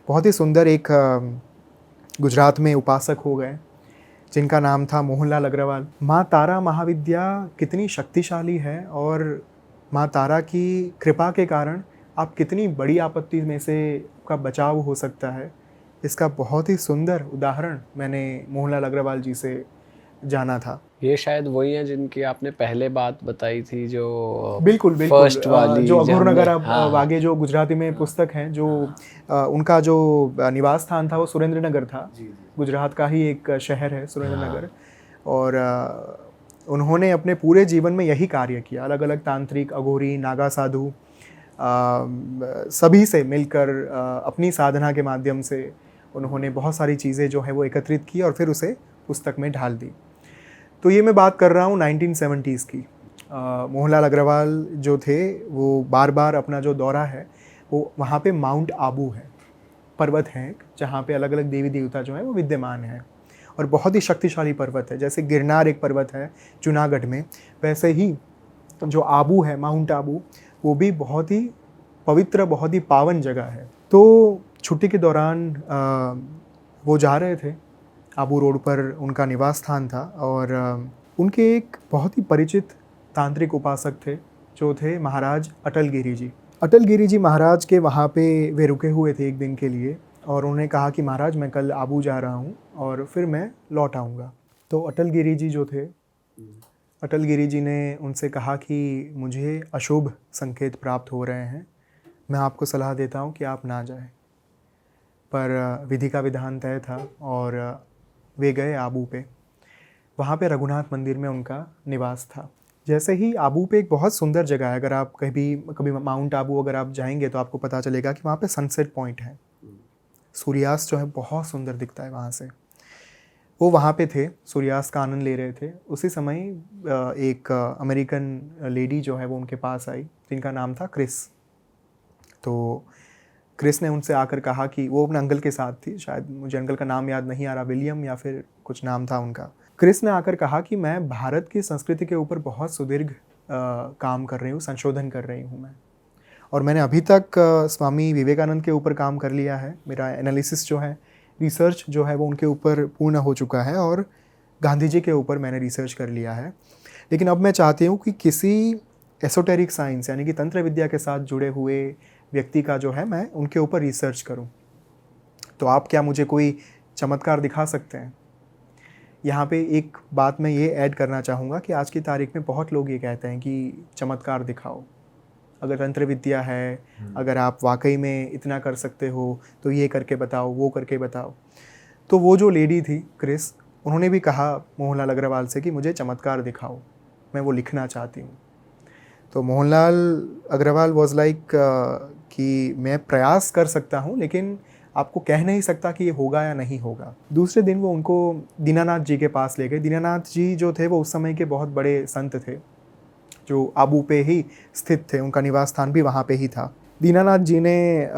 बहुत ही सुंदर एक गुजरात में उपासक हो गए जिनका नाम था मोहनलाल अग्रवाल। माँ तारा महाविद्या कितनी शक्तिशाली है और माँ तारा की कृपा के कारण आप कितनी बड़ी आपत्ति में से का बचाव हो सकता है, इसका बहुत ही सुंदर उदाहरण मैंने मोहनलाल अग्रवाल जी से जाना था। ये शायद वही है जिनकी आपने पहले बात बताई थी, जो बिल्कुल, बिल्कुल। फर्स्ट जो वाली जो अघोर हमने, नगर हाँ हाँ वागे जो गुजराती में पुस्तक हैं, जो उनका जो निवास स्थान था वो सुरेंद्र नगर था। गुजरात का ही एक शहर है सुरेंद्र नगर। और उन्होंने अपने पूरे जीवन में यही कार्य किया, अलग अलग तांत्रिक, अघोरी, नागा साधु सभी से मिलकर अपनी साधना के माध्यम से उन्होंने बहुत सारी चीज़ें जो है वो एकत्रित की और फिर उसे पुस्तक में ढाल दी। तो ये मैं बात कर रहा हूँ 1970s की। मोहनलाल अग्रवाल जो थे वो बार बार अपना जो दौरा है वो वहाँ पे माउंट आबू है, पर्वत है एक, जहाँ पे अलग अलग देवी देवता जो हैं वो विद्यमान हैं और बहुत ही शक्तिशाली पर्वत है। जैसे गिरनार एक पर्वत है जूनागढ़ में, वैसे ही जो आबू है, माउंट आबू, वो भी बहुत ही पवित्र, बहुत ही पावन जगह है। तो छुट्टी के दौरान वो जा रहे थे, आबू रोड पर उनका निवास स्थान था और उनके एक बहुत ही परिचित तांत्रिक उपासक थे जो थे महाराज अटल गिरी जी। अटल गिरी जी महाराज के वहाँ पे वे रुके हुए थे एक दिन के लिए और उन्होंने कहा कि महाराज मैं कल आबू जा रहा हूँ और फिर मैं लौट आऊँगा। तो अटल गिरी जी जो थे, अटल गिरी जी ने उनसे कहा कि मुझे अशुभ संकेत प्राप्त हो रहे हैं, मैं आपको सलाह देता हूँ कि आप ना जाएं। पर विधि का विधान तय था और वे गए आबू पे। वहाँ पे रघुनाथ मंदिर में उनका निवास था। जैसे ही आबू पे एक बहुत सुंदर जगह है, अगर आप कभी माउंट आबू अगर आप जाएंगे तो आपको पता चलेगा कि वहाँ पे सनसेट पॉइंट है, सूर्यास्त जो है बहुत सुंदर दिखता है वहाँ से। वो वहाँ पे थे, सूर्यास्त का आनंद ले रहे थे। उसी समय एक अमेरिकन लेडी जो है वो उनके पास आई जिनका नाम था क्रिस। तो क्रिस ने उनसे आकर कहा कि वो अपने अंकल के साथ थी, शायद मुझे अंकल का नाम याद नहीं आ रहा, विलियम या फिर कुछ नाम था उनका। क्रिस ने आकर कहा कि मैं भारत की संस्कृति के ऊपर बहुत सुदीर्घ काम कर रही हूँ, संशोधन कर रही हूँ मैं, और मैंने अभी तक स्वामी विवेकानंद के ऊपर काम कर लिया है। मेरा एनालिसिस जो है, रिसर्च जो है वो उनके ऊपर पूर्ण हो चुका है और गांधी जी के ऊपर मैंने रिसर्च कर लिया है। लेकिन अब मैं चाहती हूँ कि किसी एसोटेरिक साइंस यानी कि तंत्र विद्या के साथ जुड़े हुए व्यक्ति का जो है मैं उनके ऊपर रिसर्च करूं। तो आप क्या मुझे कोई चमत्कार दिखा सकते हैं? यहाँ पे एक बात मैं ये ऐड करना चाहूँगा कि आज की तारीख में बहुत लोग ये कहते हैं कि चमत्कार दिखाओ, अगर तंत्र विद्या है, अगर आप वाकई में इतना कर सकते हो तो ये करके बताओ, वो करके बताओ। तो वो जो लेडी थी क्रिस, उन्होंने भी कहा मोहनलाल अग्रवाल से कि मुझे चमत्कार दिखाओ, मैं वो लिखना चाहती हूँ। तो मोहनलाल अग्रवाल वॉज लाइक कि मैं प्रयास कर सकता हूँ लेकिन आपको कह नहीं सकता कि ये होगा या नहीं होगा। दूसरे दिन वो उनको दीनानाथ जी के पास ले गए। दीनानाथ जी जो थे वो उस समय के बहुत बड़े संत थे जो आबू पे ही स्थित थे, उनका निवास स्थान भी वहाँ पे ही था। दीनानाथ जी ने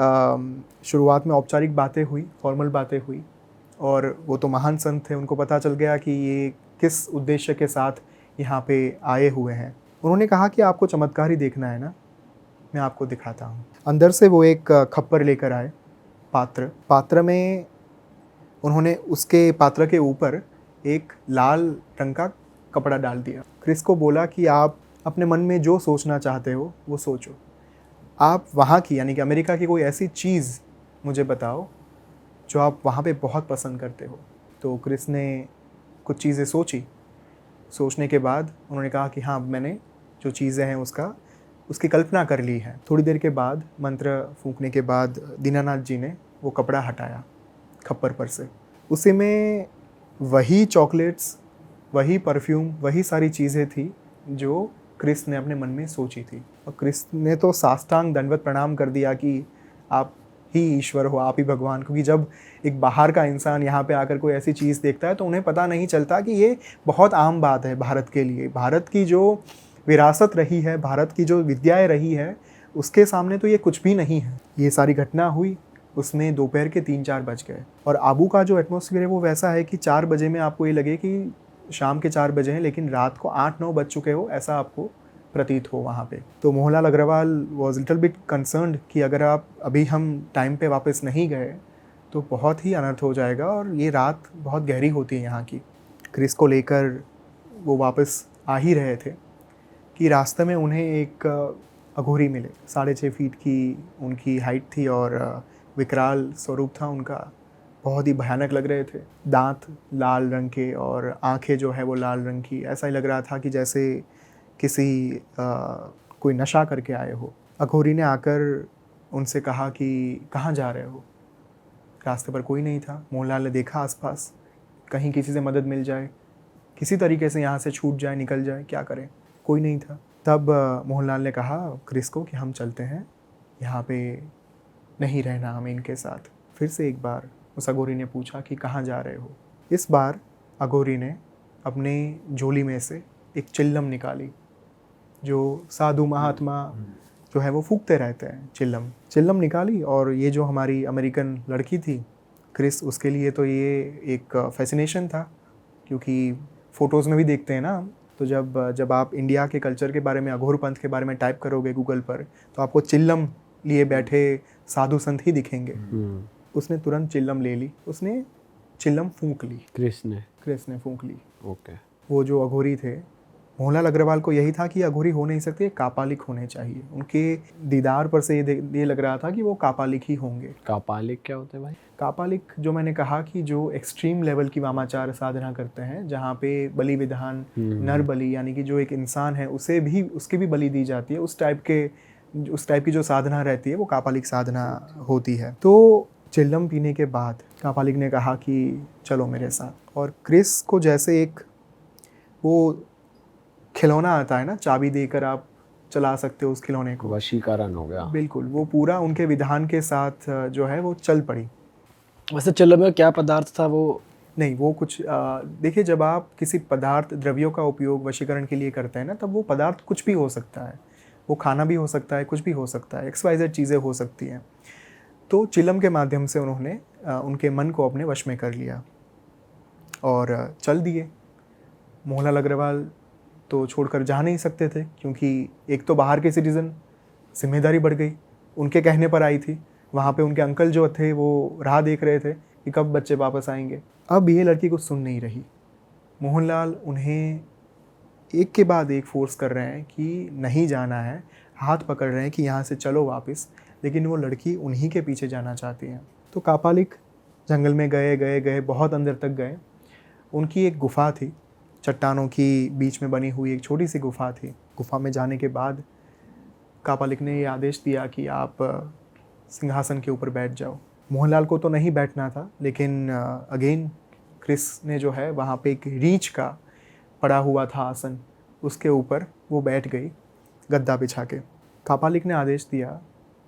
शुरुआत में औपचारिक बातें हुई, फॉर्मल बातें हुई, और वो तो महान संत थे, उनको पता चल गया कि ये किस उद्देश्य के साथ यहाँ पे आए हुए हैं। उन्होंने कहा कि आपको चमत्कार ही देखना है ना, मैं आपको दिखाता हूँ। अंदर से वो एक खप्पर लेकर आए, पात्र में उन्होंने उसके पात्र के ऊपर एक लाल रंग का कपड़ा डाल दिया। क्रिस को बोला कि आप अपने मन में जो सोचना चाहते हो वो सोचो, आप वहाँ की यानी कि अमेरिका की कोई ऐसी चीज़ मुझे बताओ जो आप वहाँ पे बहुत पसंद करते हो। तो क्रिस ने कुछ चीज़ें सोची, सोचने के बाद उन्होंने कहा कि हाँ, मैंने जो चीज़ें हैं उसकी कल्पना कर ली है। थोड़ी देर के बाद मंत्र फूंकने के बाद दीनानाथ जी ने वो कपड़ा हटाया खप्पर पर से। उसी में वही चॉकलेट्स, वही परफ्यूम, वही सारी चीज़ें थी जो क्रिस ने अपने मन में सोची थी। और क्रिस ने तो साष्टांग दंडवत प्रणाम कर दिया कि आप ही ईश्वर हो, आप ही भगवान। क्योंकि जब एक बाहर का इंसान यहाँ पे आकर कोई ऐसी चीज़ देखता है तो उन्हें पता नहीं चलता कि ये बहुत आम बात है भारत के लिए। भारत की जो विरासत रही है, भारत की जो विद्याएं रही है, उसके सामने तो ये कुछ भी नहीं है। ये सारी घटना हुई, उसमें दोपहर के 3-4 बज गए। और आबू का जो एटमॉस्फेयर है वो वैसा है कि 4 बजे में आपको ये लगे कि शाम के 4 बजे हैं, लेकिन रात को 8-9 बज चुके हो, ऐसा आपको प्रतीत हो वहाँ पे। तो Mohanlal Agarwal was little bit concerned कि अगर आप अभी हम टाइम पे वापस नहीं गए तो बहुत ही अनर्थ हो जाएगा और ये रात बहुत गहरी होती है यहाँ की। क्रिस को लेकर वो वापस आ ही रहे थे कि रास्ते में उन्हें एक अघोरी मिले। 6.5 फीट की उनकी हाइट थी और विकराल स्वरूप था उनका, बहुत ही भयानक लग रहे थे। दांत लाल रंग के और आंखें जो है वो लाल रंग की, ऐसा ही लग रहा था कि जैसे किसी कोई नशा करके आए हो। अघोरी ने आकर उनसे कहा कि कहाँ जा रहे हो। रास्ते पर कोई नहीं था। मोहनलाल ने देखा आसपास, कहीं किसी से मदद मिल जाए, किसी तरीके से यहाँ से छूट जाए, निकल जाए, क्या करें, कोई नहीं था। तब मोहनलाल ने कहा क्रिस को कि हम चलते हैं, यहाँ पे नहीं रहना हमें इनके साथ। फिर से एक बार उस अघोरी ने पूछा कि कहाँ जा रहे हो। इस बार अघोरी ने अपने झोली में से एक चिल्लम निकाली, जो साधु महात्मा जो है वो फूकते रहते हैं, चिल्लम निकाली। और ये जो हमारी अमेरिकन लड़की थी क्रिस, उसके लिए तो ये एक फैसिनेशन था, क्योंकि फ़ोटोज़ में भी देखते हैं ना, तो जब आप इंडिया के कल्चर के बारे में, अघोर पंथ के बारे में टाइप करोगे गूगल पर, तो आपको चिल्लम लिए बैठे साधु संत ही दिखेंगे। उसने तुरंत चिल्लम ले ली, उसने चिल्लम फूंक ली। क्रिस ने फूंक ली। ओके। वो जो अघोरी थे, मोहनलाल अग्रवाल को यही था कि अघोरी हो नहीं सकते, कापालिक होने चाहिए। उनके दीदार पर से ये लग रहा था कि वो कापालिक ही होंगे। कापालिक क्या होते हैं भाई? कापालिक जो मैंने कहा कि जो एक्सट्रीम लेवल की वामाचार साधना करते हैं, जहाँ पे बलि विधान, नर बलि, यानी कि जो एक इंसान है उसकी भी बलि दी जाती है, उस टाइप की जो साधना रहती है वो कापालिक साधना होती है। तो चिल्लम पीने के बाद कापालिक ने कहा कि चलो मेरे साथ। और क्रिस को जैसे एक वो खिलौना आता है ना, चाबी देकर आप चला सकते हो उस खिलौने को, वशीकरण हो गया। बिल्कुल, वो पूरा उनके विधान के साथ जो है वो चल पड़ी। वैसे चिल्लम में क्या पदार्थ था वो? नहीं, वो कुछ देखिए, जब आप किसी पदार्थ द्रव्यों का उपयोग वशीकरण के लिए करते हैं ना, तब वो पदार्थ कुछ भी हो सकता है। वो खाना भी हो सकता है, कुछ भी हो सकता है, XYZ चीज़ें हो सकती हैं। तो चिल्लम के माध्यम से उन्होंने उनके मन को अपने वश में कर लिया और चल दिए। मोहनलाल अग्रवाल तो छोड़कर जा नहीं सकते थे, क्योंकि एक तो बाहर के सिटीज़न, जिम्मेदारी बढ़ गई, उनके कहने पर आई थी। वहाँ पे उनके अंकल जो थे वो राह देख रहे थे कि कब बच्चे वापस आएंगे। अब ये लड़की कुछ सुन नहीं रही। मोहनलाल उन्हें एक के बाद एक फोर्स कर रहे हैं कि नहीं जाना है, हाथ पकड़ रहे हैं कि यहाँ से चलो वापस, लेकिन वो लड़की उन्हीं के पीछे जाना चाहती है। तो कापालिक जंगल में गए, बहुत अंदर तक गए। उनकी एक गुफा थी, चट्टानों की बीच में बनी हुई एक छोटी सी गुफा थी। गुफा में जाने के बाद कापालिक ने ये आदेश दिया कि आप सिंहासन के ऊपर बैठ जाओ। मोहनलाल को तो नहीं बैठना था, लेकिन अगेन क्रिस ने जो है वहाँ पे एक रीछ का पड़ा हुआ था आसन, उसके ऊपर वो बैठ गई गद्दा बिछा के। कापालिक ने आदेश दिया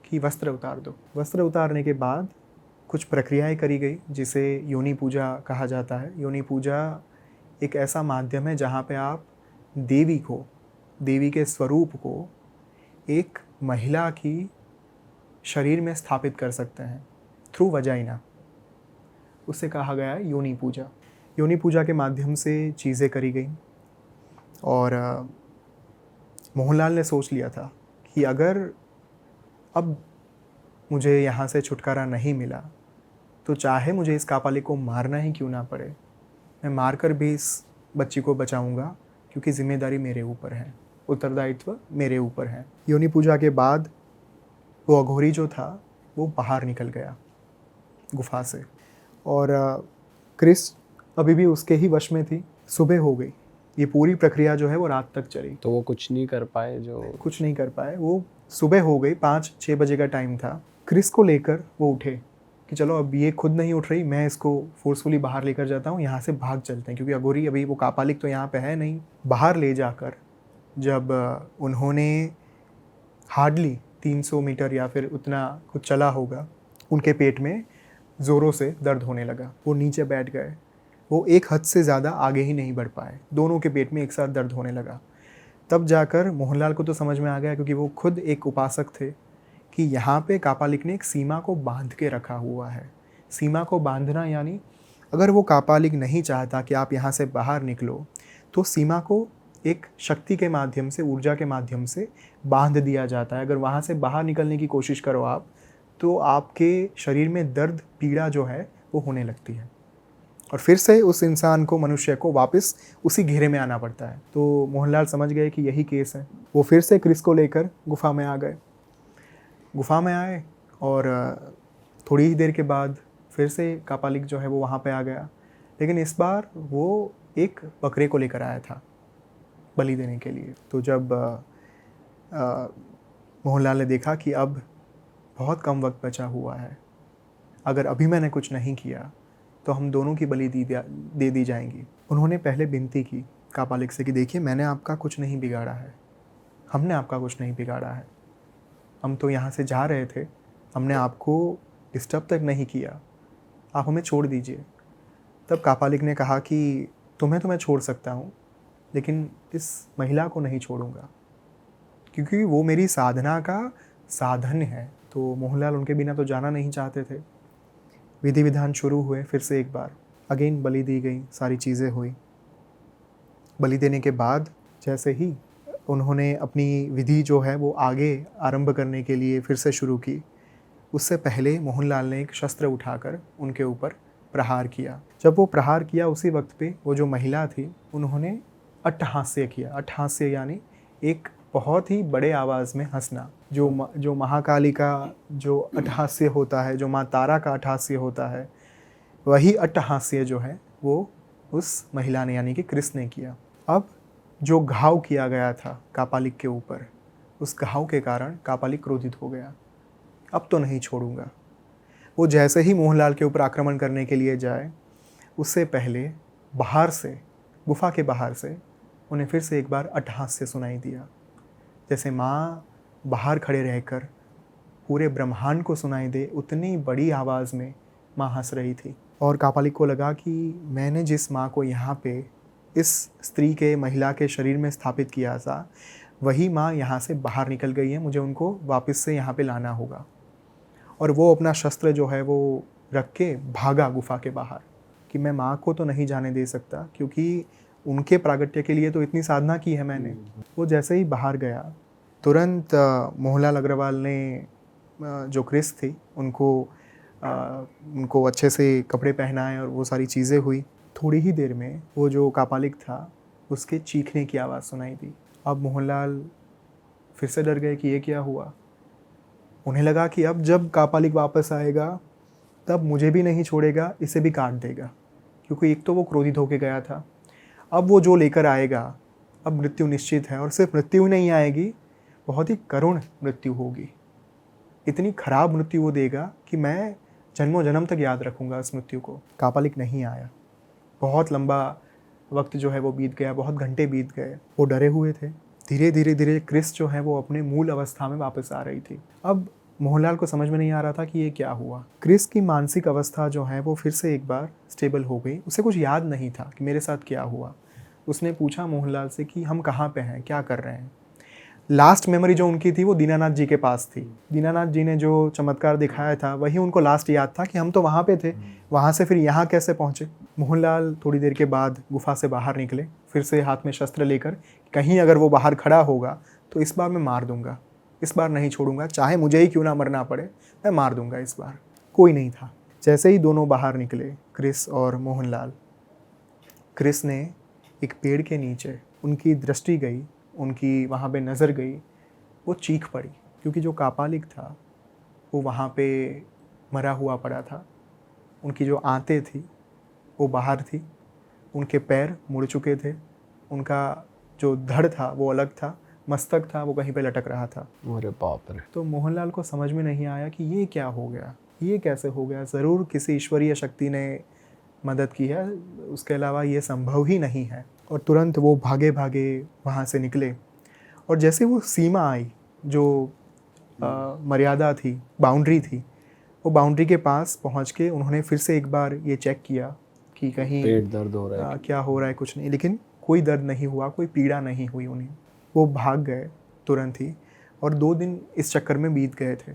कि वस्त्र उतार दो। वस्त्र उतारने के बाद कुछ प्रक्रियाएं करी गई, जिसे योनि पूजा कहा जाता है। योनि पूजा एक ऐसा माध्यम है जहाँ पे आप देवी के स्वरूप को एक महिला की शरीर में स्थापित कर सकते हैं थ्रू वजाइना। उससे कहा गया है योनि पूजा। योनि पूजा के माध्यम से चीज़ें करी गई और मोहनलाल ने सोच लिया था कि अगर अब मुझे यहाँ से छुटकारा नहीं मिला, तो चाहे मुझे इस कापालिक को मारना ही क्यों ना पड़े, मैं मारकर भी इस बच्ची को बचाऊंगा, क्योंकि जिम्मेदारी मेरे ऊपर है, उत्तरदायित्व मेरे ऊपर है। योनि पूजा के बाद वो अघोरी जो था वो बाहर निकल गया गुफा से, और क्रिस अभी भी उसके ही वश में थी। सुबह हो गई। ये पूरी प्रक्रिया जो है वो रात तक चली। तो वो कुछ नहीं कर पाए? कुछ नहीं कर पाए। वो सुबह हो गई, 5-6 बजे का टाइम था। क्रिस को लेकर वो उठे कि चलो अब ये खुद नहीं उठ रही, मैं इसको फोर्सफुली बाहर लेकर जाता हूँ, यहाँ से भाग चलते हैं, क्योंकि अघोरी अभी वो कापालिक तो यहाँ पे है नहीं। बाहर ले जाकर जब उन्होंने हार्डली 300 मीटर या फिर उतना कुछ चला होगा, उनके पेट में ज़ोरों से दर्द होने लगा। वो नीचे बैठ गए। वो एक हद से ज़्यादा आगे ही नहीं बढ़ पाए। दोनों के पेट में एक साथ दर्द होने लगा। तब जाकर मोहनलाल को तो समझ में आ गया, क्योंकि वो खुद एक उपासक थे, कि यहाँ पे कापालिक ने एक सीमा को बांध के रखा हुआ है। सीमा को बांधना यानी अगर वो कापालिक नहीं चाहता कि आप यहाँ से बाहर निकलो, तो सीमा को एक शक्ति के माध्यम से, ऊर्जा के माध्यम से बांध दिया जाता है। अगर वहाँ से बाहर निकलने की कोशिश करो आप, तो आपके शरीर में दर्द पीड़ा जो है वो होने लगती है और फिर से उस इंसान को, मनुष्य को वापस उसी घेरे में आना पड़ता है। तो मोहनलाल समझ गए कि यही केस है। वो फिर से क्रिस को लेकर गुफा में आ गए। गुफा में आए और थोड़ी ही देर के बाद फिर से कापालिक जो है वो वहाँ पे आ गया, लेकिन इस बार वो एक बकरे को लेकर आया था बलि देने के लिए। तो जब मोहनलाल ने देखा कि अब बहुत कम वक्त बचा हुआ है, अगर अभी मैंने कुछ नहीं किया तो हम दोनों की बलि दे दी जाएंगी। उन्होंने पहले विनती की कापालिक से कि देखिए, मैंने आपका कुछ नहीं बिगाड़ा है, हमने आपका कुछ नहीं बिगाड़ा है, हम तो यहाँ से जा रहे थे, हमने आपको डिस्टर्ब तक नहीं किया, आप हमें छोड़ दीजिए। तब कापालिक ने कहा कि तुम्हें तो मैं छोड़ सकता हूँ, लेकिन इस महिला को नहीं छोड़ूंगा, क्योंकि वो मेरी साधना का साधन है। तो मोहनलाल उनके बिना तो जाना नहीं चाहते थे। विधि विधान शुरू हुए फिर से एक बार, अगेन बलि दी गई, सारी चीज़ें हुई। बलि देने के बाद जैसे ही उन्होंने अपनी विधि जो है वो आगे आरंभ करने के लिए फिर से शुरू की, उससे पहले मोहनलाल ने एक शस्त्र उठाकर उनके ऊपर प्रहार किया। जब वो प्रहार किया उसी वक्त पे वो जो महिला थी उन्होंने अट्टहास्य किया। अट्टहास्य यानी एक बहुत ही बड़े आवाज़ में हंसना। जो महाकाली का जो अट्टहास्य होता है, जो माँ तारा का अट्टहास्य होता है, वही अट्टहास्य जो है वो उस महिला ने यानी कि क्रिस ने किया। अब जो घाव किया गया था कापालिक के ऊपर, उस घाव के कारण कापालिक क्रोधित हो गया। अब तो नहीं छोड़ूंगा। वो जैसे ही मोहनलाल के ऊपर आक्रमण करने के लिए जाए, उससे पहले बाहर से, गुफा के बाहर से उन्हें फिर से एक बार अट्टहास्य सुनाई दिया। जैसे माँ बाहर खड़े रहकर पूरे ब्रह्मांड को सुनाई दे, उतनी बड़ी आवाज़ में माँ हंस रही थी। और कापालिक को लगा कि मैंने जिस माँ को यहाँ पे इस स्त्री के, महिला के शरीर में स्थापित किया था, वही माँ यहाँ से बाहर निकल गई है, मुझे उनको वापस से यहाँ पे लाना होगा। और वो अपना शस्त्र जो है वो रख के भागा गुफा के बाहर कि मैं माँ को तो नहीं जाने दे सकता, क्योंकि उनके प्रागट्य के लिए तो इतनी साधना की है मैंने। वो जैसे ही बाहर गया, तुरंत मोहनलाल अग्रवाल ने जो क्रिस थी उनको अच्छे से कपड़े पहनाए और वो सारी चीज़ें हुई। थोड़ी ही देर में वो जो कापालिक था उसके चीखने की आवाज़ सुनाई दी। अब मोहनलाल फिर से डर गए कि ये क्या हुआ। उन्हें लगा कि अब जब कापालिक वापस आएगा तब मुझे भी नहीं छोड़ेगा, इसे भी काट देगा, क्योंकि एक तो वो क्रोधित होकर गया था। अब वो जो लेकर आएगा, अब मृत्यु निश्चित है, और सिर्फ मृत्यु ही नहीं आएगी, बहुत ही करुण मृत्यु होगी। इतनी खराब मृत्यु वो देगा कि मैं जन्मों जन्म तक याद रखूँगा इस मृत्यु को। कापालिक नहीं आया। बहुत लंबा वक्त जो है वो बीत गया, बहुत घंटे बीत गए। वो डरे हुए थे। धीरे धीरे क्रिस जो है वो अपने मूल अवस्था में वापस आ रही थी। अब मोहनलाल को समझ में नहीं आ रहा था कि ये क्या हुआ। क्रिस की मानसिक अवस्था जो है वो फिर से एक बार स्टेबल हो गई। उसे कुछ याद नहीं था कि मेरे साथ क्या हुआ। उसने पूछा मोहनलाल से कि हम कहाँ पे हैं, क्या कर रहे हैं। लास्ट मेमोरी जो उनकी थी वो दीनानाथ जी के पास थी। दीनानाथ जी ने जो चमत्कार दिखाया था वही उनको लास्ट याद था कि हम तो वहाँ पे थे, वहाँ से फिर यहाँ कैसे पहुँचे। मोहनलाल थोड़ी देर के बाद गुफा से बाहर निकले, फिर से हाथ में शस्त्र लेकर। कहीं अगर वो बाहर खड़ा होगा तो इस बार मैं मार दूंगा, इस बार नहीं छोड़ूंगा, चाहे मुझे ही क्यों ना मरना पड़े, मैं मार दूंगा इस बार। कोई नहीं था। जैसे ही दोनों बाहर निकले, क्रिस और मोहनलाल, क्रिस ने एक पेड़ के नीचे, उनकी दृष्टि गई, उनकी वहाँ पे नज़र गई, वो चीख पड़ी, क्योंकि जो कापालिक था वो वहाँ पे मरा हुआ पड़ा था। उनकी जो आंतें थी वो बाहर थी, उनके पैर मुड़ चुके थे, उनका जो धड़ था वो अलग था, मस्तक था वो कहीं पे लटक रहा था। अरे बाप रे। तो मोहनलाल को समझ में नहीं आया कि ये क्या हो गया, ये कैसे हो गया। ज़रूर किसी ईश्वरीय शक्ति ने मदद की है, उसके अलावा ये संभव ही नहीं है। और तुरंत वो भागे भागे वहाँ से निकले। और जैसे वो सीमा आई, जो मर्यादा थी, बाउंड्री थी, वो बाउंड्री के पास पहुँच के उन्होंने फिर से एक बार ये चेक किया कि कहीं पेट दर्द हो रहा है, क्या हो रहा है, कुछ नहीं। लेकिन कोई दर्द नहीं हुआ, कोई पीड़ा नहीं हुई उन्हें। वो भाग गए तुरंत ही, और 2 दिन इस चक्कर में बीत गए थे।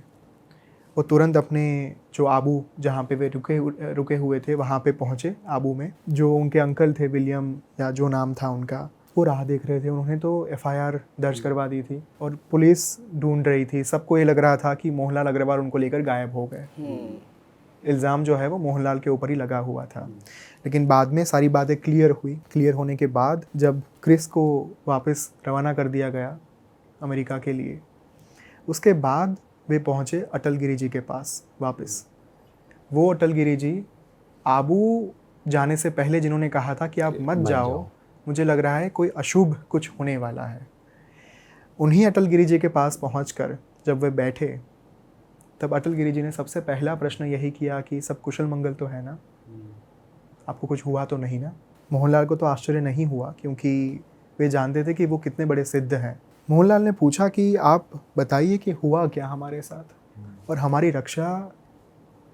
वो तुरंत अपने जो आबू, जहाँ पे वे रुके हुए थे, वहाँ पे पहुँचे। आबू में जो उनके अंकल थे, विलियम या जो नाम था उनका, वो राह देख रहे थे। उन्होंने तो एफआईआर दर्ज करवा दी थी और पुलिस ढूंढ रही थी। सबको ये लग रहा था कि मोहनलाल अग्रवाल उनको लेकर गायब हो गए। इल्ज़ाम जो है वो मोहनलाल के ऊपर ही लगा हुआ था। लेकिन बाद में सारी बातें क्लियर हुई। क्लियर होने के बाद जब क्रिस को वापस रवाना कर दिया गया अमेरिका के लिए, उसके बाद वे पहुँचे अटल गिरी जी के पास वापस। वो अटल गिरी जी आबू जाने से पहले जिन्होंने कहा था कि आप मत जाओ, मुझे लग रहा है कोई अशुभ कुछ होने वाला है, उन्हीं अटल गिरी जी के पास पहुंचकर जब वे बैठे, तब अटल गिरी जी ने सबसे पहला प्रश्न यही किया कि सब कुशल मंगल तो है ना, आपको कुछ हुआ तो नहीं ना। मोहनलाल को तो आश्चर्य नहीं हुआ, क्योंकि वे जानते थे कि वो कितने बड़े सिद्ध हैं। मोहनलाल ने पूछा कि आप बताइए कि हुआ क्या हमारे साथ, और हमारी रक्षा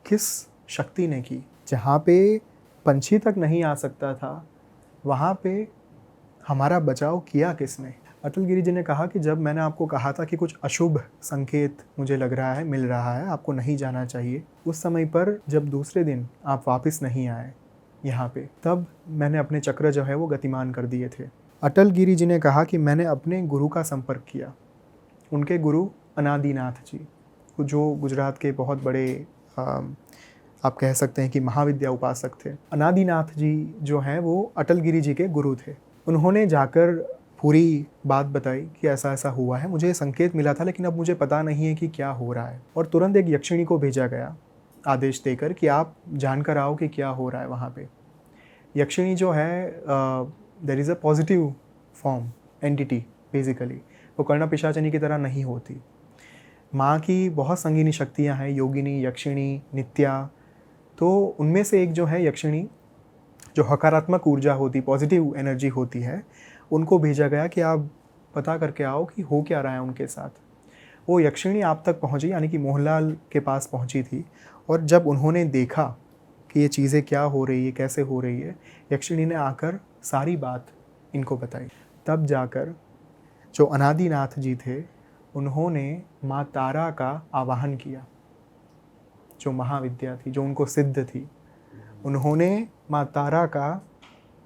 किस शक्ति ने की। जहाँ पे पंछी तक नहीं आ सकता था, वहाँ पे हमारा बचाव किया किसने। अटल गिरी जी ने कहा कि जब मैंने आपको कहा था कि कुछ अशुभ संकेत मुझे लग रहा है, मिल रहा है, आपको नहीं जाना चाहिए, उस समय पर जब दूसरे दिन आप वापस नहीं आए यहाँ पे, तब मैंने अपने चक्र जो है वो गतिमान कर दिए थे। अटल गिरी जी ने कहा कि मैंने अपने गुरु का संपर्क किया। उनके गुरु अनादिनाथ जी, जो गुजरात के बहुत बड़े आप कह सकते हैं कि महाविद्या उपासक थे। अनादिनाथ जी जो हैं वो अटल गिरी जी के गुरु थे। उन्होंने जाकर पूरी बात बताई कि ऐसा ऐसा हुआ है, मुझे संकेत मिला था, लेकिन अब मुझे पता नहीं है कि क्या हो रहा है। और तुरंत एक यक्षिणी को भेजा गया आदेश देकर कि आप जानकर आओ कि क्या हो रहा है वहाँ पे। यक्षिणी जो है there is a positive form entity basically, वो कर्ण पिशाचिनी की तरह नहीं होती। माँ की बहुत संगीनी शक्तियाँ हैं, योगिनी, यक्षिणी, नित्या। तो उनमें से एक जो है यक्षिणी, जो हकारात्मक ऊर्जा होती, पॉजिटिव एनर्जी होती है, उनको भेजा गया कि आप पता करके आओ कि हो क्या रहा है उनके साथ। वो यक्षिणी आप तक पहुंची, यानी कि मोहनलाल के पास पहुंची थी। और जब उन्होंने देखा कि ये चीज़ें क्या हो रही है, कैसे हो रही है, यक्षिणी ने आकर सारी बात इनको बताई। तब जाकर जो अनादिनाथ जी थे, उन्होंने माँ तारा का आवाहन किया, जो महाविद्या थी, जो उनको सिद्ध थी। उन्होंने माँ तारा का,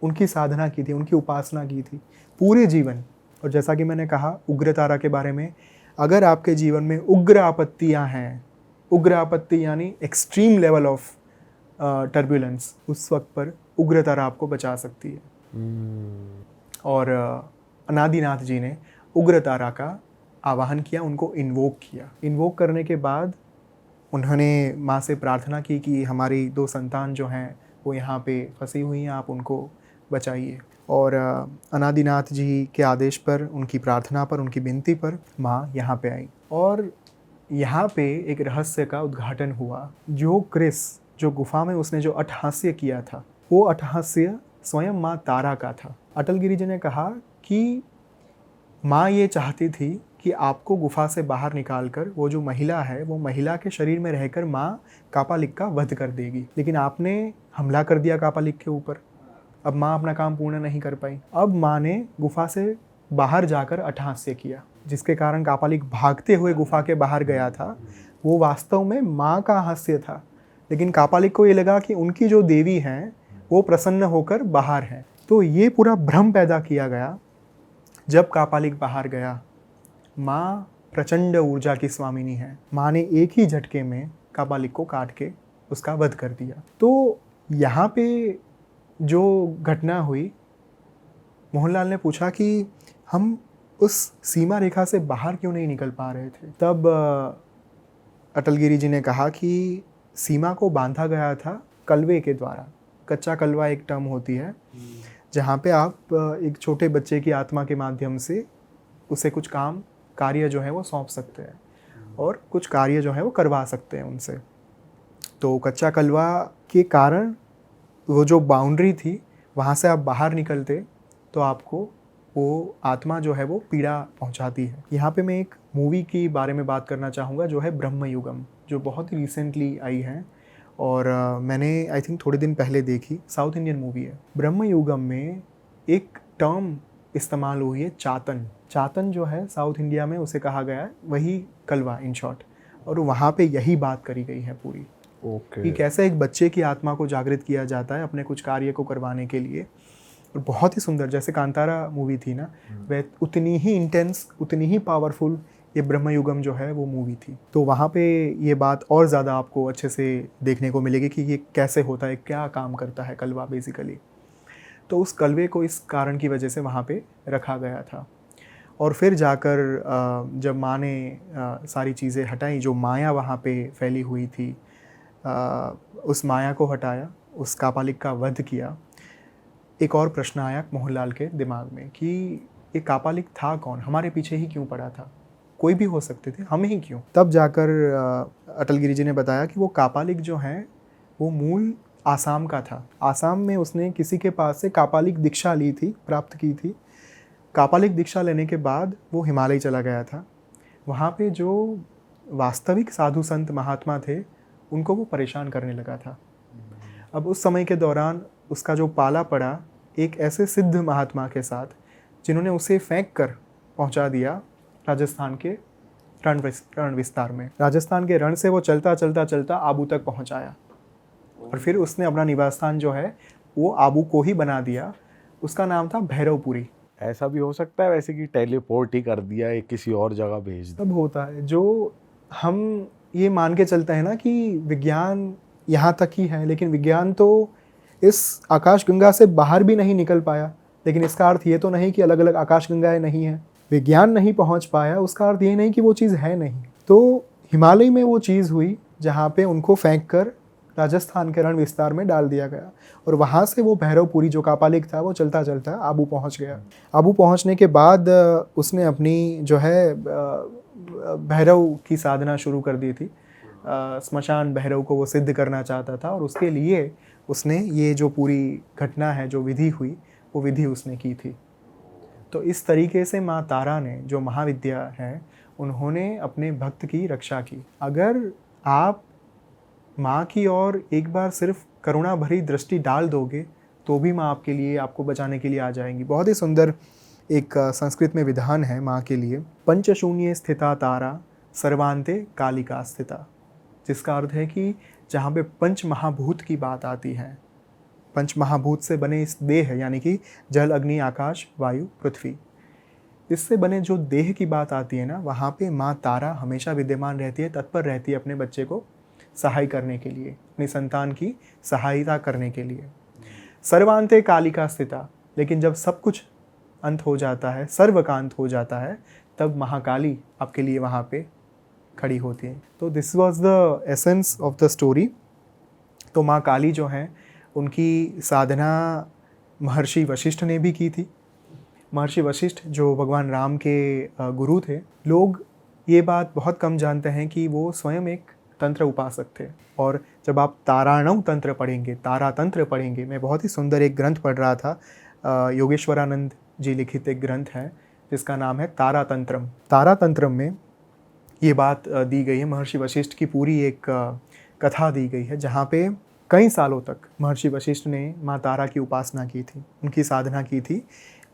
उनकी साधना की थी, उनकी उपासना की थी पूरे जीवन। और जैसा कि मैंने कहा उग्र तारा के बारे में, अगर आपके जीवन में उग्र आपत्तियाँ हैं, उग्र आपत्ति यानी एक्सट्रीम लेवल ऑफ टर्बुलेंस, उस वक्त पर उग्र तारा आपको बचा सकती है। और अनादिनाथ जी ने उग्र तारा का आवाहन किया, उनको इन्वोक किया। इन्वोक करने के बाद उन्होंने माँ से प्रार्थना की कि हमारी 2 संतान जो हैं वो यहाँ पे फंसी हुई हैं, आप उनको बचाइए। और अनादिनाथ जी के आदेश पर, उनकी प्रार्थना पर, उनकी विनती पर माँ यहाँ पे आई। और यहाँ पे एक रहस्य का उद्घाटन हुआ। जो क्रिस, जो गुफा में उसने जो अट्टहास्य किया था, वो अट्टहास्य स्वयं माँ तारा का था। अटल गिरी जी ने कहा कि माँ ये चाहती थी कि आपको गुफा से बाहर निकालकर वो जो महिला है, वो महिला के शरीर में रहकर माँ कापालिक का वध कर देगी, लेकिन आपने हमला कर दिया कापालिक के ऊपर। अब माँ अपना काम पूर्ण नहीं कर पाई। अब माँ ने गुफा से बाहर जाकर अट्टहास्य किया, जिसके कारण कापालिक भागते हुए गुफा के बाहर गया था। वो वास्तव में माँ का हास्य था, लेकिन कापालिक को ये लगा कि उनकी जो देवी हैं वो प्रसन्न होकर बाहर हैं। तो ये पूरा भ्रम पैदा किया गया। जब कापालिक बाहर गया, माँ प्रचंड ऊर्जा की स्वामिनी है, माँ ने एक ही झटके में कापालिक को काट के उसका वध कर दिया। तो यहाँ पे जो घटना हुई, मोहनलाल ने पूछा कि हम उस सीमा रेखा से बाहर क्यों नहीं निकल पा रहे थे। तब अटल गिरी जी ने कहा कि सीमा को बांधा गया था कलवे के द्वारा। कच्चा कलवा एक टर्म होती है, जहाँ पे आप एक छोटे बच्चे की आत्मा के माध्यम से उसे कुछ कार्य जो है वो सौंप सकते हैं और कुछ कार्य जो है वो करवा सकते हैं उनसे। तो कच्चा कलवा के कारण वो जो बाउंड्री थी, वहाँ से आप बाहर निकलते तो आपको वो आत्मा जो है वो पीड़ा पहुँचाती है। यहाँ पे मैं एक मूवी की बारे में बात करना चाहूँगा, जो है ब्रह्मयुगम, जो बहुत ही रिसेंटली आई है और मैंने आई थिंक थोड़े दिन पहले देखी। साउथ इंडियन मूवी है। ब्रह्मयुगम में एक टर्म इस्तेमाल हुई है, चातन। चातन जो है साउथ इंडिया में उसे कहा गया है वही कलवा इन शॉर्ट, और वहाँ पे यही बात करी गई है पूरी। कि कैसे एक बच्चे की आत्मा को जागृत किया जाता है अपने कुछ कार्य को करवाने के लिए। और बहुत ही सुंदर, जैसे कांतारा मूवी थी ना, वह उतनी ही इंटेंस, उतनी ही पावरफुल ये ब्रह्मयुगम जो है वो मूवी थी। तो वहाँ पे ये बात और ज़्यादा आपको अच्छे से देखने को मिलेगी कि ये कैसे होता है, क्या काम करता है कलवा बेसिकली। तो उस कलवे को इस कारण की वजह से वहाँ पे रखा गया था। और फिर जाकर जब माँ ने सारी चीज़ें हटाई, जो माया वहाँ पे फैली हुई थी, उस माया को हटाया, उस कापालिक का वध किया। एक और प्रश्न आया मोहनलाल के दिमाग में कि ये कापालिक था कौन, हमारे पीछे ही क्यों पड़ा था, कोई भी हो सकते थे, हम ही क्यों। तब जाकर अटल गिरी जी ने बताया कि वो कापालिक जो हैं वो मूल आसाम का था। आसाम में उसने किसी के पास से कापालिक दीक्षा ली थी, प्राप्त की थी। कापालिक दीक्षा लेने के बाद वो हिमालय चला गया था। वहाँ पे जो वास्तविक साधु संत महात्मा थे उनको वो परेशान करने लगा था। अब उस समय के दौरान उसका जो पाला पड़ा एक ऐसे सिद्ध महात्मा के साथ, जिन्होंने उसे फेंक कर पहुँचा दिया राजस्थान के रण विस्तार में। राजस्थान के रण से वो चलता चलता चलता आबू तक पहुँचाया और फिर उसने अपना निवास स्थान जो है वो आबू को ही बना दिया। उसका नाम था भैरवपुरी। ऐसा भी हो सकता है वैसे कि टेलीपोर्ट ही कर दिया, एक किसी और जगह भेज दिया। तब होता है जो हम ये मान के चलते हैं ना कि विज्ञान यहाँ तक ही है, लेकिन विज्ञान तो इस आकाशगंगा से बाहर भी नहीं निकल पाया। लेकिन इसका अर्थ ये तो नहीं कि अलग अलग आकाशगंगाएं नहीं हैं। विज्ञान नहीं पहुँच पाया, उसका अर्थ ये नहीं कि वो चीज़ है नहीं। तो हिमालय में वो चीज़ हुई जहाँ पे उनको फेंक कर राजस्थान के रण विस्तार में डाल दिया गया और वहाँ से वो भैरवपुरी जो कापालिक था वो चलता चलता आबू पहुँच गया। आबू पहुँचने के बाद उसने अपनी जो है भैरव की साधना शुरू कर दी थी। स्मशान भैरव को वो सिद्ध करना चाहता था और उसके लिए उसने ये जो पूरी घटना है, जो विधि हुई, वो विधि उसने की थी। तो इस तरीके से माँ तारा ने, जो महाविद्या है, उन्होंने अपने भक्त की रक्षा की। अगर आप माँ की ओर एक बार सिर्फ करुणा भरी दृष्टि डाल दोगे तो भी माँ आपके लिए, आपको बचाने के लिए आ जाएंगी। बहुत ही सुंदर एक संस्कृत में विधान है माँ के लिए, पंचशून्य स्थिता तारा सर्वांते कालिका स्थिता, जिसका अर्थ है कि जहाँ पे पंच महाभूत की बात आती है, पंच महाभूत से बने इस देह यानी कि जल अग्नि आकाश वायु पृथ्वी, इससे बने जो देह की बात आती है ना, वहाँ पे माँ तारा हमेशा विद्यमान रहती है, तत्पर रहती है अपने बच्चे को सहाय करने के लिए, अपनी संतान की सहायता करने के लिए। सर्वांते कालिका स्थिता, लेकिन जब सब कुछ अंत हो जाता है, सर्व का अंत हो जाता है, तब महाकाली आपके लिए वहाँ पे खड़ी होती है। तो this was the essence of the story. तो माँ काली जो हैं उनकी साधना महर्षि वशिष्ठ ने भी की थी। महर्षि वशिष्ठ जो भगवान राम के गुरु थे, लोग ये बात बहुत कम जानते हैं कि वो स्वयं एक तंत्र उपासक थे। और जब आप ताराणव तंत्र पढ़ेंगे, तारा तंत्र पढ़ेंगे, मैं बहुत ही सुंदर एक ग्रंथ पढ़ रहा था, योगेश्वरानंद जी लिखित एक ग्रंथ है जिसका नाम है तारा तंत्रम। तारा तंत्रम में ये बात दी गई है, महर्षि वशिष्ठ की पूरी एक कथा दी गई है, जहाँ पे कई सालों तक महर्षि वशिष्ठ ने माँ तारा की उपासना की थी, उनकी साधना की थी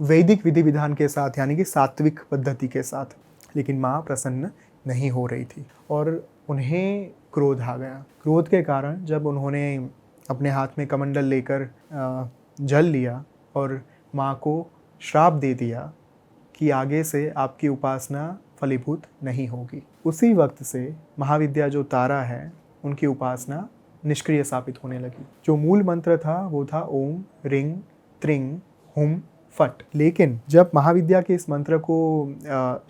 वैदिक विधि विधान के साथ, यानी कि सात्विक पद्धति के साथ। लेकिन माँ प्रसन्न नहीं हो रही थी और उन्हें क्रोध आ गया। क्रोध के कारण जब उन्होंने अपने हाथ में कमंडल लेकर जल लिया और माँ को श्राप दे दिया कि आगे से आपकी उपासना फलीभूत नहीं होगी, उसी वक्त से महाविद्या जो तारा है उनकी उपासना निष्क्रिय साबित होने लगी। जो मूल मंत्र था वो था ओम रिंग त्रिंग हुम फट। लेकिन जब महाविद्या के इस मंत्र को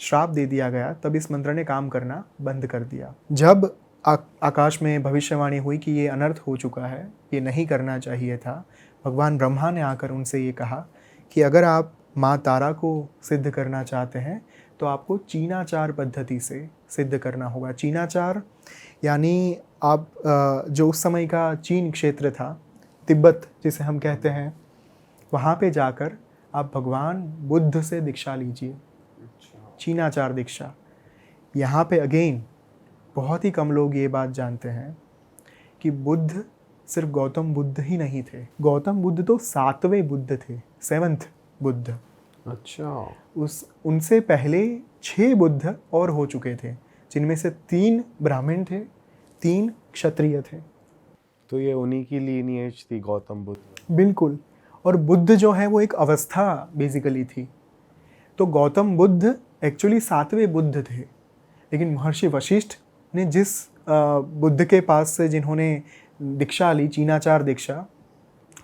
श्राप दे दिया गया, तब इस मंत्र ने काम करना बंद कर दिया। जब आकाश में भविष्यवाणी हुई कि ये अनर्थ हो चुका है, ये नहीं करना चाहिए था, भगवान ब्रह्मा ने आकर उनसे ये कहा कि अगर आप माँ तारा को सिद्ध करना चाहते हैं तो आपको चीनाचार पद्धति से सिद्ध करना होगा। चीनाचार यानी आप जो उस समय का चीन क्षेत्र था, तिब्बत जिसे हम कहते हैं, वहाँ पे जाकर आप भगवान बुद्ध से दीक्षा लीजिए, चीनाचार दीक्षा। यहाँ पे अगेन बहुत ही कम लोग ये बात जानते हैं कि बुद्ध सिर्फ गौतम बुद्ध ही नहीं थे। गौतम बुद्ध तो 7वें बुद्ध थे, 7th बुद्ध। अच्छा। उनसे पहले 6 बुद्ध और हो चुके थे, जिनमें से 3 ब्राह्मण थे, 3 क्षत्रिय थे। तो ये उन्हीं की लीनिएज थी, गौतम बुद्ध। बिल्कुल। और बुद्ध जो है वो एक अवस्था बेसिकली थी। तो गौतम बुद्ध एक्चुअली 7वें बुद्ध थे, लेकिन महर्षि वशिष्ठ ने जिस बुद्ध के पास से जिन्होंने दीक्षा ली, चीनाचार दीक्षा,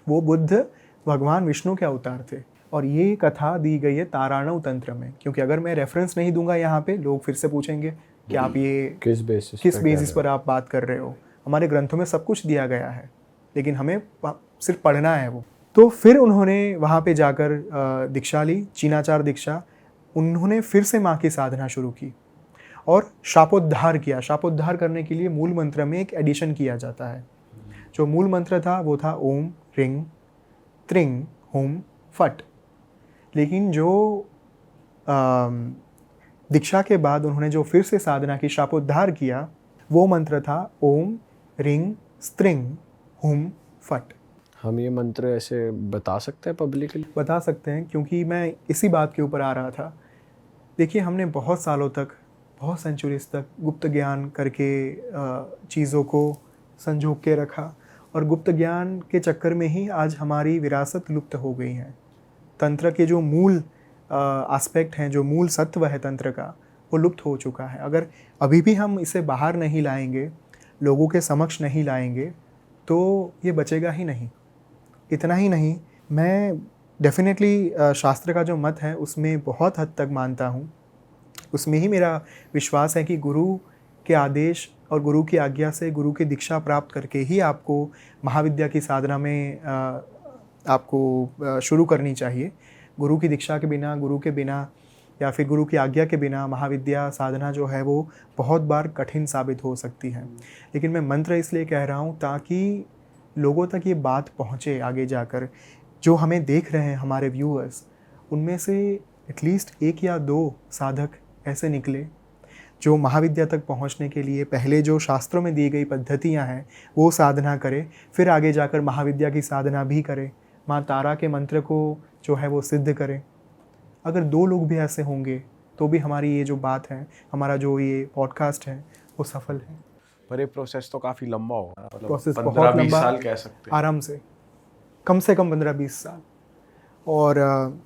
वो बुद्ध भगवान विष्णु के अवतार थे। और ये कथा दी गई है ताराणव तंत्र में, क्योंकि अगर मैं रेफरेंस नहीं दूंगा यहाँ पे लोग फिर से पूछेंगे कि आप ये किस बेसिस पर आप बात कर रहे हो। हमारे ग्रंथों में सब कुछ दिया गया है, लेकिन हमें सिर्फ पढ़ना है वो। तो फिर उन्होंने वहाँ पे जाकर दीक्षा ली, चीनाचार दीक्षा। उन्होंने फिर से माँ की साधना शुरू की और शापोद्धार किया। शापोद्धार करने के लिए मूल मंत्र में एक एडिशन किया जाता है। जो मूल मंत्र था वो था ओम रिंग त्रिंग हुम फट। लेकिन जो दीक्षा के बाद उन्होंने जो फिर से साधना की, शापोद्धार किया, वो मंत्र था ओम रिंग स्त्रिंग हुम फट। हम ये मंत्र ऐसे बता सकते हैं पब्लिकली? बता सकते हैं, क्योंकि मैं इसी बात के ऊपर आ रहा था। देखिए, हमने बहुत सालों तक, बहुत सेंचुरीज तक गुप्त ज्ञान करके चीज़ों को संजो के रखा, और गुप्त ज्ञान के चक्कर में ही आज हमारी विरासत लुप्त हो गई है। तंत्र के जो मूल एस्पेक्ट हैं, जो मूल सत्व है तंत्र का, वो लुप्त हो चुका है। अगर अभी भी हम इसे बाहर नहीं लाएंगे, लोगों के समक्ष नहीं लाएंगे, तो ये बचेगा ही नहीं। इतना ही नहीं, मैं डेफिनेटली शास्त्र का जो मत है उसमें बहुत हद तक मानता हूँ। उसमें ही मेरा विश्वास है कि गुरु के आदेश और गुरु की आज्ञा से, गुरु की दीक्षा प्राप्त करके ही आपको महाविद्या की साधना में आपको शुरू करनी चाहिए। गुरु की दीक्षा के बिना, गुरु के बिना या फिर गुरु की आज्ञा के बिना महाविद्या साधना जो है वो बहुत बार कठिन साबित हो सकती है। लेकिन मैं मंत्र इसलिए कह रहा हूँ ताकि लोगों तक ये बात पहुँचे आगे जाकर। जो हमें देख रहे हैं, हमारे व्यूअर्स, उनमें से एटलीस्ट 1 या 2 साधक ऐसे निकले जो महाविद्या तक पहुंचने के लिए पहले जो शास्त्रों में दी गई पद्धतियां हैं वो साधना करें, फिर आगे जाकर महाविद्या की साधना भी करें, माँ तारा के मंत्र को जो है वो सिद्ध करें। अगर 2 लोग भी ऐसे होंगे तो भी हमारी ये जो बात है, हमारा जो ये पॉडकास्ट है, वो सफल है। पर ये प्रोसेस तो काफ़ी लंबा होगा, मतलब प्रोसेस 15-20 बहुत लंबा, साल कह सकते हैं आराम से कम 15-20 साल। और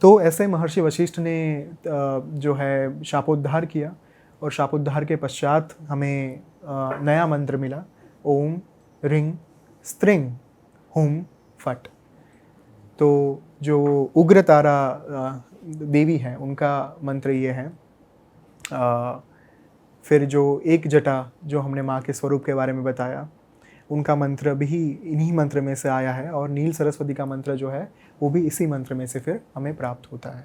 तो ऐसे महर्षि वशिष्ठ ने जो है शापोद्धार किया, और शापोद्धार के पश्चात हमें नया मंत्र मिला, ओम रिंग स्त्रिंग हुम फट। तो जो उग्र तारा देवी हैं उनका मंत्र ये है। फिर जो एक जटा, जो हमने माँ के स्वरूप के बारे में बताया, उनका मंत्र भी इन्हीं मंत्र में से आया है, और नील सरस्वती का मंत्र जो है वो भी इसी मंत्र में से फिर हमें प्राप्त होता है।